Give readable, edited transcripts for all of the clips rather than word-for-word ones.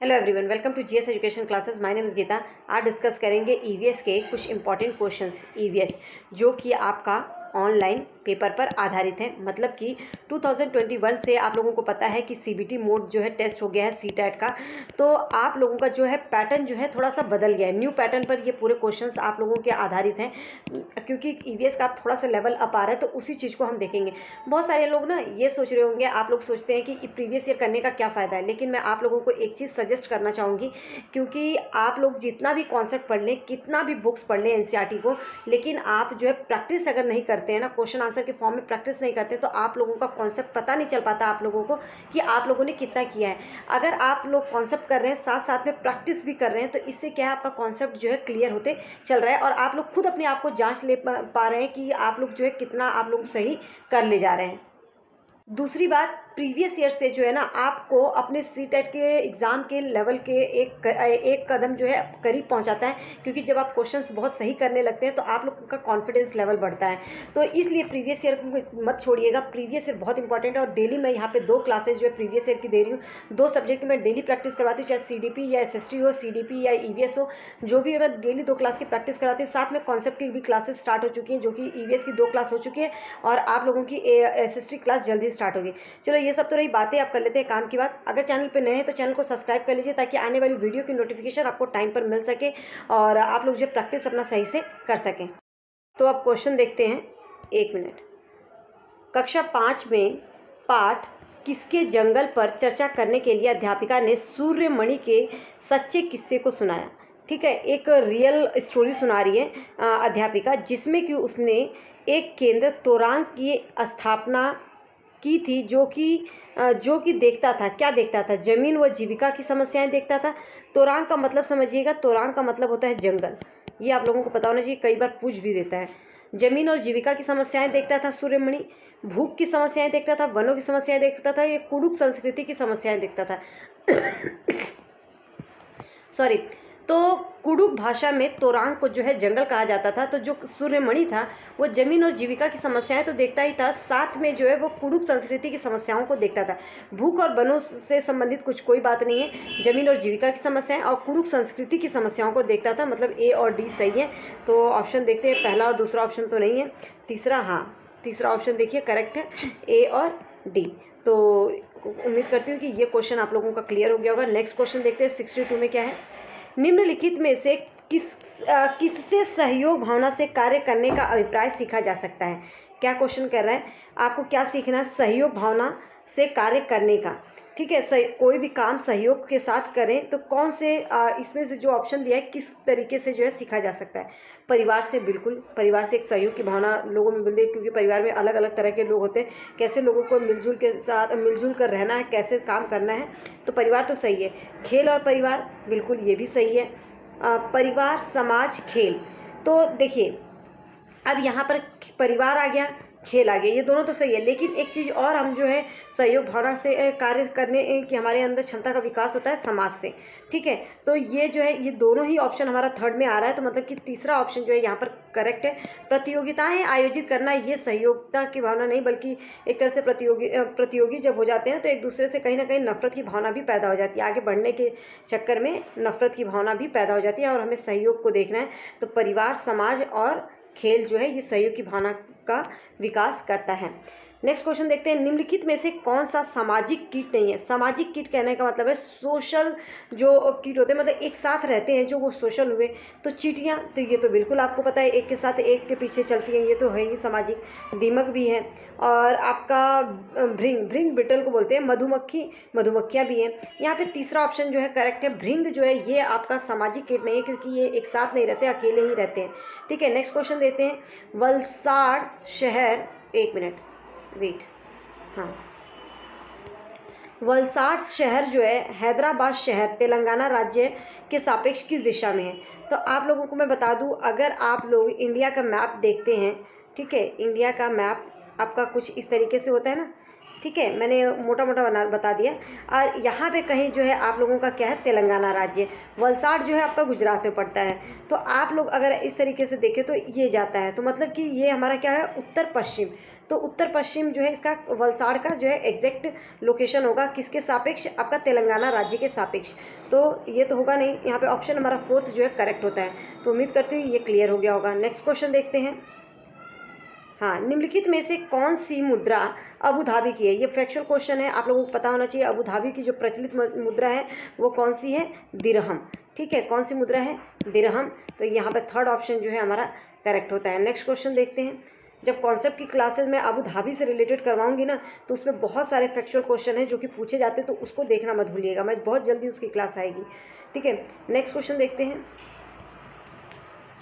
Hello everyone, welcome to GS education classes. My name is Geeta. आज discuss करेंगे EVS के कुछ इंपॉर्टेंट क्वेश्चंस ईवीएस जो कि आपका ऑनलाइन पेपर पर आधारित है। मतलब कि 2021 से आप लोगों को पता है कि सीबीटी मोड जो है टेस्ट हो गया है सीटेट का। तो आप लोगों का जो है पैटर्न जो है थोड़ा सा बदल गया है। न्यू पैटर्न पर ये पूरे क्वेश्चंस आप लोगों के आधारित हैं, क्योंकि ईवीएस का थोड़ा सा लेवल अप आ रहा है, तो उसी चीज़ को हम देखेंगे। बहुत सारे लोग ना ये सोच रहे होंगे, आप लोग सोचते हैं कि प्रीवियस ईयर करने का क्या फ़ायदा है, लेकिन मैं आप लोगों को एक चीज़ सजेस्ट करना चाहूँगी, क्योंकि आप लोग जितना भी कॉन्सेप्ट पढ़ लें, कितना भी बुक्स पढ़ लें एनसीईआरटी को, लेकिन आप जो है प्रैक्टिस अगर नहीं करते हैं ना, क्वेश्चन आंसर के फॉर्म में प्रैक्टिस नहीं करते, तो आप लोगों का कॉन्सेप्ट पता नहीं चल पाता आप लोगों को कि आप लोगों ने कितना किया है। अगर आप लोग कॉन्सेप्ट कर रहे हैं, साथ साथ में प्रैक्टिस भी कर रहे हैं, तो इससे क्या है, आपका कॉन्सेप्ट जो है क्लियर होते चल रहा है और आप लोग खुद अपने आप को जांच ले पा रहे हैं कि आप लोग जो है कितना आप लोग सही कर ले जा रहे हैं। दूसरी बात, प्रीवियस ईयर से जो है ना, आपको अपने सीटेट के एग्ज़ाम के लेवल के एक कदम जो है करीब पहुंचाता है, क्योंकि जब आप क्वेश्चंस बहुत सही करने लगते हैं तो आप लोग का कॉन्फिडेंस लेवल बढ़ता है। तो इसलिए प्रीवियस ईयर को मत छोड़िएगा। प्रीवियस ईयर बहुत इंपॉर्टेंट है और डेली मैं यहाँ पे 2 क्लासेज जो है प्रीवियस ईयर की दे रही हूँ। 2 सब्जेक्ट में डेली प्रैक्टिस करवाती हूँ, चाहे सीडीपी या एसएसटी हो, सीडीपी या ईवीएस हो, जो भी मैं डेली 2 क्लास की प्रैक्टिस करवाती हूँ। साथ में कॉन्सेप्ट की भी क्लासेस स्टार्ट हो चुकी हैं, जो कि ईवीएस की 2 क्लास हो चुकी है और आप लोगों की एसएसटी क्लास जल्दी स्टार्ट होगी। चलो, ये सब तो रही बातें, आप कर लेते हैं काम की बात। अगर चैनल पे नए हैं तो चैनल को सब्सक्राइब कर लीजिए, ताकि आने वाली वीडियो की नोटिफिकेशन आपको टाइम पर मिल सके और आप लोग जो प्रैक्टिस अपना सही से कर सकें। तो अब क्वेश्चन देखते हैं। 1 मिनट। कक्षा 5 में पाठ किसके जंगल पर चर्चा करने के लिए अध्यापिका ने सूर्यमणि के सच्चे किस्से को सुनाया। ठीक है, एक रियल स्टोरी सुना रही है अध्यापिका, जिसमें कि उसने एक केंद्र तोरांग की स्थापना की थी, जो कि देखता था, क्या देखता था, जमीन व जीविका की समस्याएं देखता था। तोरांग का मतलब समझिएगा, तोरांग का मतलब होता है जंगल। ये आप लोगों को पता होना चाहिए, कई बार पूछ भी देता है। जमीन और जीविका की समस्याएं देखता था सूर्यमणि, भूख की समस्याएं देखता था, वनों की समस्याएं देखता था, ये कुडुक संस्कृति की समस्याएं देखता था। सॉरी। तो कुडुक भाषा में तोरांग को जो है जंगल कहा जाता था। तो जो सूर्यमणि था वो जमीन और जीविका की समस्याएं तो देखता ही था, साथ में जो है वो कुडुक संस्कृति की समस्याओं को देखता था। भूख और वनों से संबंधित कुछ कोई बात नहीं है, जमीन और जीविका की समस्याएं और कुडुक संस्कृति की समस्याओं को देखता था। मतलब ए और डी सही है। तो ऑप्शन देखते हैं, पहला और दूसरा ऑप्शन तो नहीं है, तीसरा, हाँ तीसरा ऑप्शन देखिए करेक्ट है, ए और डी। तो उम्मीद करती हूँ कि ये क्वेश्चन आप लोगों का क्लियर हो गया होगा। नेक्स्ट क्वेश्चन देखते हैं। 62 में क्या है, निम्नलिखित में से किससे सहयोग भावना से कार्य करने का अभिप्राय सीखा जा सकता है। क्या क्वेश्चन कर रहा है, आपको क्या सीखना है, सहयोग भावना से कार्य करने का। ठीक है, कोई भी काम सहयोग के साथ करें तो कौन से इसमें से जो ऑप्शन दिया है किस तरीके से जो है सीखा जा सकता है। परिवार से, बिल्कुल परिवार से एक सहयोग की भावना लोगों में मिलती है, क्योंकि परिवार में अलग अलग तरह के लोग होते हैं, कैसे लोगों को मिलजुल कर रहना है, कैसे काम करना है, तो परिवार तो सही है। खेल और परिवार, बिल्कुल ये भी सही है। परिवार, समाज, खेल। तो देखिए, अब यहाँ पर परिवार आ गया, खेल आ गया, ये दोनों तो सही है, लेकिन एक चीज़ और हम जो है सहयोग भावना से कार्य करने की हमारे अंदर क्षमता का विकास होता है समाज से। ठीक है, तो ये जो है ये दोनों ही ऑप्शन हमारा थर्ड में आ रहा है, तो मतलब कि तीसरा ऑप्शन जो है यहाँ पर करेक्ट है। प्रतियोगिताएं आयोजित करना, ये सहयोगिता की भावना नहीं, बल्कि एक तरह से प्रतियोगी जब हो जाते हैं तो एक दूसरे से कहीं ना कहीं नफरत की भावना भी पैदा हो जाती है, आगे बढ़ने के चक्कर में नफरत की भावना भी पैदा हो जाती है, और हमें सहयोग को देखना है। तो परिवार, समाज और खेल जो है ये सहयोग की भावना का विकास करता है। नेक्स्ट क्वेश्चन देखते हैं, निम्नलिखित में से कौन सा सामाजिक कीट नहीं है। सामाजिक कीट कहने का मतलब है सोशल जो कीट होते हैं, मतलब एक साथ रहते हैं जो वो सोशल हुए। तो चींटियाँ, तो ये तो बिल्कुल आपको पता है, एक के साथ एक के पीछे चलती हैं, ये तो है ही सामाजिक। दीमक भी है, और आपका भृंग बिटल को बोलते हैं, मधुमक्खियाँ भी हैं। यहाँ पे तीसरा ऑप्शन जो है करेक्ट है, भृंग जो है ये आपका सामाजिक कीट नहीं है, क्योंकि ये एक साथ नहीं रहते, अकेले ही रहते हैं। ठीक है, नेक्स्ट क्वेश्चन देते हैं। वलसाड़ शहर, 1 मिनट वेट, हाँ, वलसाड शहर जो है हैदराबाद शहर तेलंगाना राज्य के सापेक्ष किस दिशा में है। तो आप लोगों को मैं बता दूं, अगर आप लोग इंडिया का मैप देखते हैं, ठीक है, इंडिया का मैप आपका कुछ इस तरीके से होता है ना, ठीक है, मैंने मोटा मोटा बता दिया। और यहाँ पे कहीं जो है आप लोगों का क्या है, तेलंगाना राज्य, वलसाड जो है आपका गुजरात में पड़ता है। तो आप लोग अगर इस तरीके से देखें तो ये जाता है, तो मतलब कि ये हमारा क्या है, उत्तर पश्चिम। तो उत्तर पश्चिम जो है इसका वलसाड का जो है एग्जैक्ट लोकेशन होगा किसके सापेक्ष, आपका तेलंगाना राज्य के सापेक्ष। तो ये तो होगा नहीं, यहाँ पे ऑप्शन हमारा 4 जो है करेक्ट होता है। तो उम्मीद करती हूँ ये क्लियर हो गया होगा। नेक्स्ट क्वेश्चन देखते हैं। हाँ, निम्नलिखित में से कौन सी मुद्रा अबू धाबी की है? ये फैक्चुअल क्वेश्चन है, आप लोगों को पता होना चाहिए। अबू धाबी की जो प्रचलित मुद्रा है वो कौन सी है? दिरहम। ठीक है, कौन सी मुद्रा है? दिरहम। तो यहाँ पे थर्ड ऑप्शन जो है हमारा करेक्ट होता है। नेक्स्ट क्वेश्चन देखते हैं। जब कॉन्सेप्ट की क्लासेस में अबू धाबी से रिलेटेड करवाऊंगी ना, तो उसमें बहुत सारे फैक्चुअल क्वेश्चन हैं जो कि पूछे जाते हैं, तो उसको देखना मत भूलिएगा। मैं बहुत जल्दी उसकी क्लास आएगी। ठीक है, नेक्स्ट क्वेश्चन देखते हैं।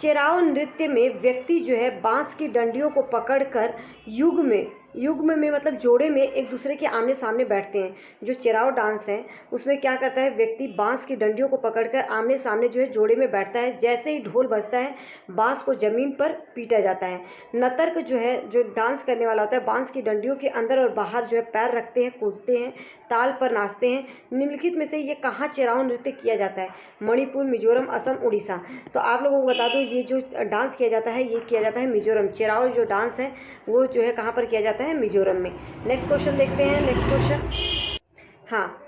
चेराव नृत्य में व्यक्ति जो है बांस की डंडियों को पकड़कर युग्म में मतलब जोड़े में एक दूसरे के आमने सामने बैठते हैं। जो चेराव डांस है उसमें क्या करता है, व्यक्ति बांस की डंडियों को पकड़कर आमने सामने जो है जोड़े में बैठता है। जैसे ही ढोल बजता है बांस को जमीन पर पीटा जाता है। नर्तक जो है, जो डांस करने वाला होता है, बांस की डंडियों के अंदर और बाहर जो है पैर रखते हैं, कूदते हैं, ताल पर नाचते हैं। निम्नलिखित में से ये कहाँ चेराव नृत्य किया जाता है? मणिपुर, मिजोरम, असम, उड़ीसा। तो आप लोगों को बता दूं, ये जो डांस किया जाता है ये किया जाता है मिजोरम। चेराव जो डांस है वो जो है कहाँ पर किया जाता है? मिजोरम में। नेक्स्ट क्वेश्चन देखते हैं। नेक्स्ट क्वेश्चन, हाँ,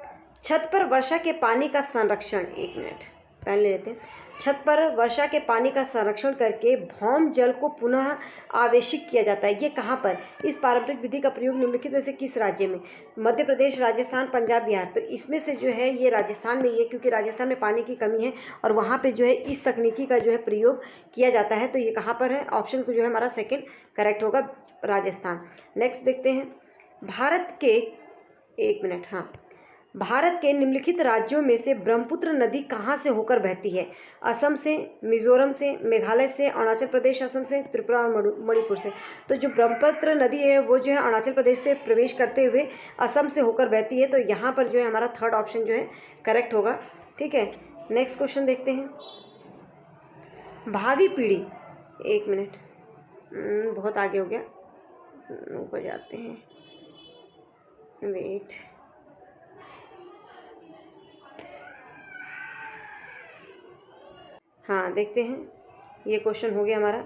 छत पर वर्षा के पानी का संरक्षण, एक मिनट पहले लेते हैं। छत पर वर्षा के पानी का संरक्षण करके भौम जल को पुनः आवेशित किया जाता है। ये कहाँ पर? इस पारंपरिक विधि का प्रयोग निम्नलिखित में से किस राज्य में? मध्य प्रदेश, राजस्थान, पंजाब, बिहार। तो इसमें से जो है ये राजस्थान में, ये क्योंकि राजस्थान में पानी की कमी है और वहाँ पे जो है इस तकनीकी का जो है प्रयोग किया जाता है। तो ये कहाँ पर है? ऑप्शन को जो है हमारा सेकेंड करेक्ट होगा, राजस्थान। नेक्स्ट देखते हैं। भारत के, एक मिनट, हाँ, भारत के निम्नलिखित राज्यों में से ब्रह्मपुत्र नदी कहाँ से होकर बहती है? असम से, मिजोरम से, मेघालय से, अरुणाचल प्रदेश, असम से, त्रिपुरा और मणिपुर से। तो जो ब्रह्मपुत्र नदी है वो जो है अरुणाचल प्रदेश से प्रवेश करते हुए असम से होकर बहती है। तो यहाँ पर जो है हमारा थर्ड ऑप्शन जो है करेक्ट होगा। ठीक है, नेक्स्ट क्वेश्चन देखते हैं। भावी पीढ़ी, एक मिनट, बहुत आगे हो गया, ऊपर जाते हैं, वेट, हाँ देखते हैं। ये क्वेश्चन हो गया हमारा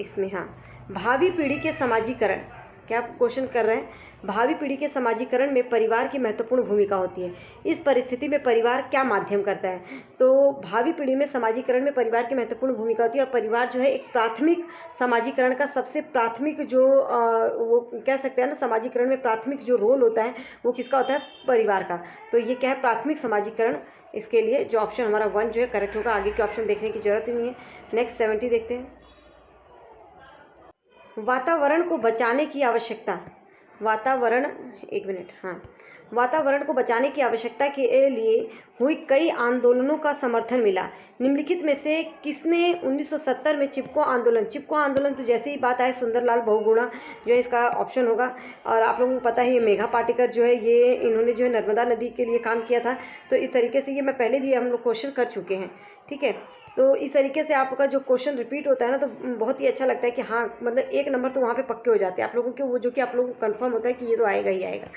इसमें। हाँ, भावी पीढ़ी के समाजीकरण, क्या क्वेश्चन कर रहे हैं? भावी पीढ़ी के समाजीकरण में परिवार की महत्वपूर्ण भूमिका होती है। इस परिस्थिति में परिवार क्या माध्यम करता है? तो भावी पीढ़ी में समाजीकरण में परिवार की महत्वपूर्ण भूमिका होती है। और परिवार जो है एक प्राथमिक समाजीकरण का सबसे प्राथमिक जो वो कह सकते हैं ना, समाजीकरण में प्राथमिक जो रोल होता है वो किसका होता है? परिवार का। तो ये क्या है? प्राथमिक समाजीकरण। इसके लिए जो ऑप्शन हमारा 1 जो है करेक्ट होगा। आगे के ऑप्शन देखने की जरूरत ही नहीं है। नेक्स्ट 70 देखते हैं। वातावरण को बचाने की आवश्यकता, वातावरण, एक मिनट, हाँ, वातावरण को बचाने की आवश्यकता के लिए हुई कई आंदोलनों का समर्थन मिला। निम्नलिखित में से किसने 1970 में चिपको आंदोलन तो जैसे ही बात आए सुंदरलाल बहुगुणा जो है इसका ऑप्शन होगा। और आप लोगों को पता है ये मेघा पाटेकर जो है ये इन्होंने जो है नर्मदा नदी के लिए काम किया था। तो इस तरीके से ये मैं पहले भी हम लोग क्वेश्चन कर चुके हैं। ठीक है, तो इस तरीके से आपका जो क्वेश्चन रिपीट होता है ना, तो बहुत ही अच्छा लगता है कि हाँ, मतलब एक नंबर तो वहाँ पे पक्के हो जाते हैं आप लोगों के, वो जो कि आप लोगों को कंफर्म होता है कि ये तो आएगा ही आएगा।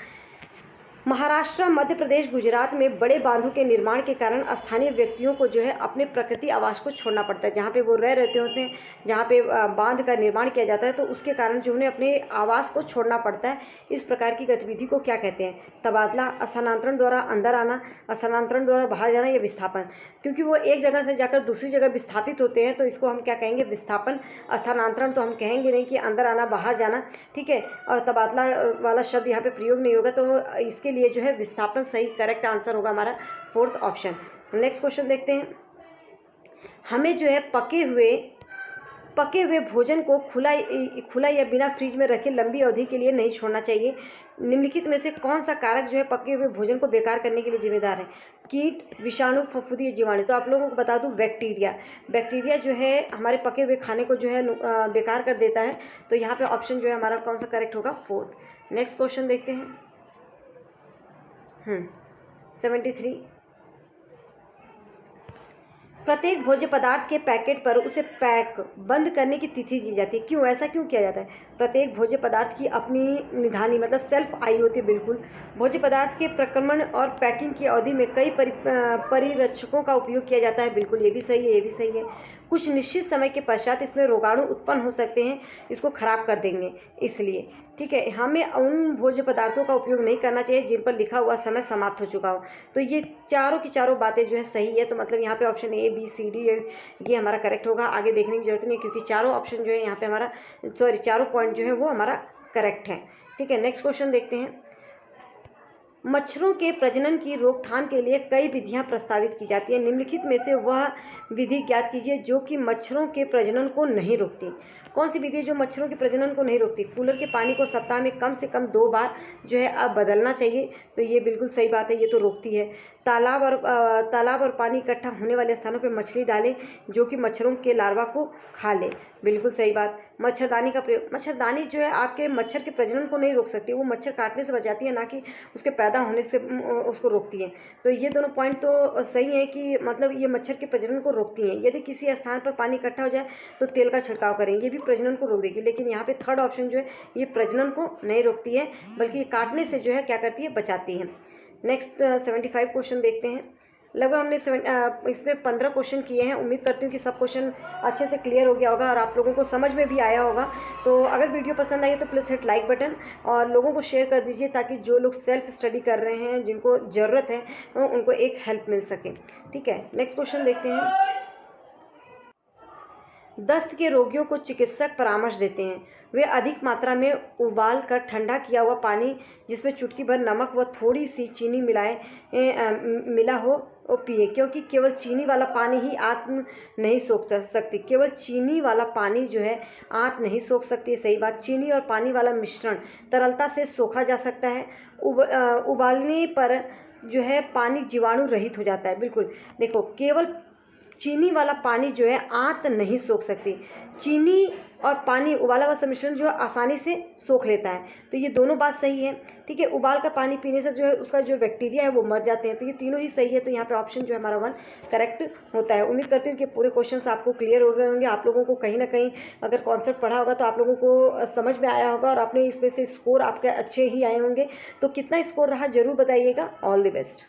महाराष्ट्र, मध्य प्रदेश, गुजरात में बड़े बांधों के निर्माण के कारण स्थानीय व्यक्तियों को जो है अपने प्रकृति आवास को छोड़ना पड़ता है। जहाँ पे वो रहते होते हैं, जहाँ पे बांध का निर्माण किया जाता है, तो उसके कारण जो उन्हें अपने आवास को छोड़ना पड़ता है। इस प्रकार की गतिविधि को क्या कहते हैं? तबादला, स्थानांतरण द्वारा अंदर आना, स्थानांतरण द्वारा बाहर जाना, या विस्थापन। क्योंकि वो एक जगह से जाकर दूसरी जगह विस्थापित होते हैं, तो इसको हम क्या कहेंगे? विस्थापन। स्थानांतरण तो हम कहेंगे नहीं कि अंदर आना बाहर जाना। ठीक है, और तबादला वाला शब्द यहाँ पे प्रयोग नहीं होगा। तो इसके लिए जो है विस्थापन सही करेक्ट आंसर होगा हमारा 4th ऑप्शन। नेक्स्ट क्वेश्चन देखते हैं। हमें जो है पके हुए भोजन को खुला या बिना फ्रिज में रखे लंबी अवधि के लिए नहीं छोड़ना चाहिए। निम्नलिखित में से कौन सा कारक जो है पके हुए भोजन को बेकार करने के लिए जिम्मेदार है? कीट, विषाणु, फफूंदी, जीवाणु। तो आप लोगों को बता दूं बैक्टीरिया जो है हमारे पके हुए खाने को जो है बेकार कर देता है। तो यहाँ पे ऑप्शन जो है हमारा कौन सा करेक्ट होगा? 4th। नेक्स्ट क्वेश्चन देखते हैं। 73। प्रत्येक भोज्य पदार्थ के पैकेट पर उसे पैक बंद करने की तिथि दी जाती है। क्यों, ऐसा क्यों किया जाता है? प्रत्येक भोज्य पदार्थ की अपनी निधानी मतलब सेल्फ आई होती है। बिल्कुल, भोज्य पदार्थ के प्रक्रमण और पैकिंग की अवधि में कई परिरक्षकों का उपयोग किया जाता है। बिल्कुल, ये भी सही है, ये भी सही है। कुछ निश्चित समय के पश्चात इसमें रोगाणु उत्पन्न हो सकते हैं, इसको खराब कर देंगे, इसलिए ठीक है हमें उन भोज्य पदार्थों का उपयोग नहीं करना चाहिए जिन पर लिखा हुआ समय समाप्त हो चुका हो। तो ये चारों की चारों बातें जो है सही है। तो मतलब यहाँ पे option A B C D ये हमारा करेक्ट होगा। आगे देखने की जरूरत नहीं, क्योंकि चारों ऑप्शन जो है यहाँ पे हमारा चारों पॉइंट जो है वो हमारा करेक्ट है। ठीक है, नेक्स्ट क्वेश्चन देखते हैं। मच्छरों के प्रजनन की रोकथाम के लिए कई विधियां प्रस्तावित की जाती है। निम्नलिखित में से वह विधि ज्ञात कीजिए जो कि मच्छरों के प्रजनन को नहीं रोकती। कौन सी विधि जो मच्छरों के प्रजनन को नहीं रोकती? कूलर के पानी को सप्ताह में कम से कम 2 बार जो है अब बदलना चाहिए। तो ये बिल्कुल सही बात है, ये तो रोकती है। तालाब और पानी इकट्ठा होने वाले स्थानों पर मछली डालें जो कि मच्छरों के लार्वा को खा ले। बिल्कुल सही बात। मच्छरदानी का प्रयोग, मच्छरदानी जो है आपके मच्छर के प्रजनन को नहीं रोक सकती, वो मच्छर काटने से बचाती है, ना कि उसके पैदा होने से उसको रोकती है। तो ये दोनों पॉइंट तो सही है कि मतलब ये मच्छर के प्रजनन को रोकती हैं। यदि किसी स्थान पर पानी इकट्ठा हो जाए तो तेल का छिड़काव करें, ये भी प्रजनन को रोक देगी। लेकिन यहाँ पे थर्ड ऑप्शन जो है ये प्रजनन को नहीं रोकती है, बल्कि काटने से जो है क्या करती है, बचाती है। नेक्स्ट 75 क्वेश्चन देखते हैं। लगभग हमने इसमें 15 क्वेश्चन किए हैं। उम्मीद करती हूँ कि सब क्वेश्चन अच्छे से क्लियर हो गया होगा और आप लोगों को समझ में भी आया होगा। तो अगर वीडियो पसंद आई तो प्लीज़ हिट लाइक बटन और लोगों को शेयर कर दीजिए, ताकि जो लोग सेल्फ स्टडी कर रहे हैं, जिनको ज़रूरत है, उनको एक हेल्प मिल सके। ठीक है, नेक्स्ट क्वेश्चन देखते हैं। दस्त के रोगियों को चिकित्सक परामर्श देते हैं वे अधिक मात्रा में उबाल कर ठंडा किया हुआ पानी जिसमें चुटकी भर नमक व थोड़ी सी चीनी मिला हो और पिए, क्योंकि केवल चीनी वाला पानी ही आंत नहीं सोख सकती। केवल चीनी वाला पानी जो है आंत नहीं सोख सकती है। सही बात। चीनी और पानी वाला मिश्रण तरलता से सोखा जा सकता है। उबालने पर जो है पानी जीवाणु रहित हो जाता है। बिल्कुल, देखो केवल चीनी वाला पानी जो है आंत नहीं सोख सकती। चीनी और पानी उबाला हुआ सम्मिश्रण जो है आसानी से सोख लेता है। तो ये दोनों बात सही है। ठीक है, उबाल कर पानी पीने से जो है उसका जो बैक्टीरिया है वो मर जाते हैं। तो ये तीनों ही सही है। तो यहाँ पे ऑप्शन जो है हमारा 1 करेक्ट होता है। उम्मीद करती हूँ कि पूरे क्वेश्चन आपको क्लियर हो गए होंगे। आप लोगों को कहीं ना कहीं अगर कॉन्सेप्ट पढ़ा होगा तो आप लोगों को समझ में आया होगा और आपने इसमें से स्कोर आपके अच्छे ही आए होंगे। तो कितना स्कोर रहा जरूर बताइएगा। All the best.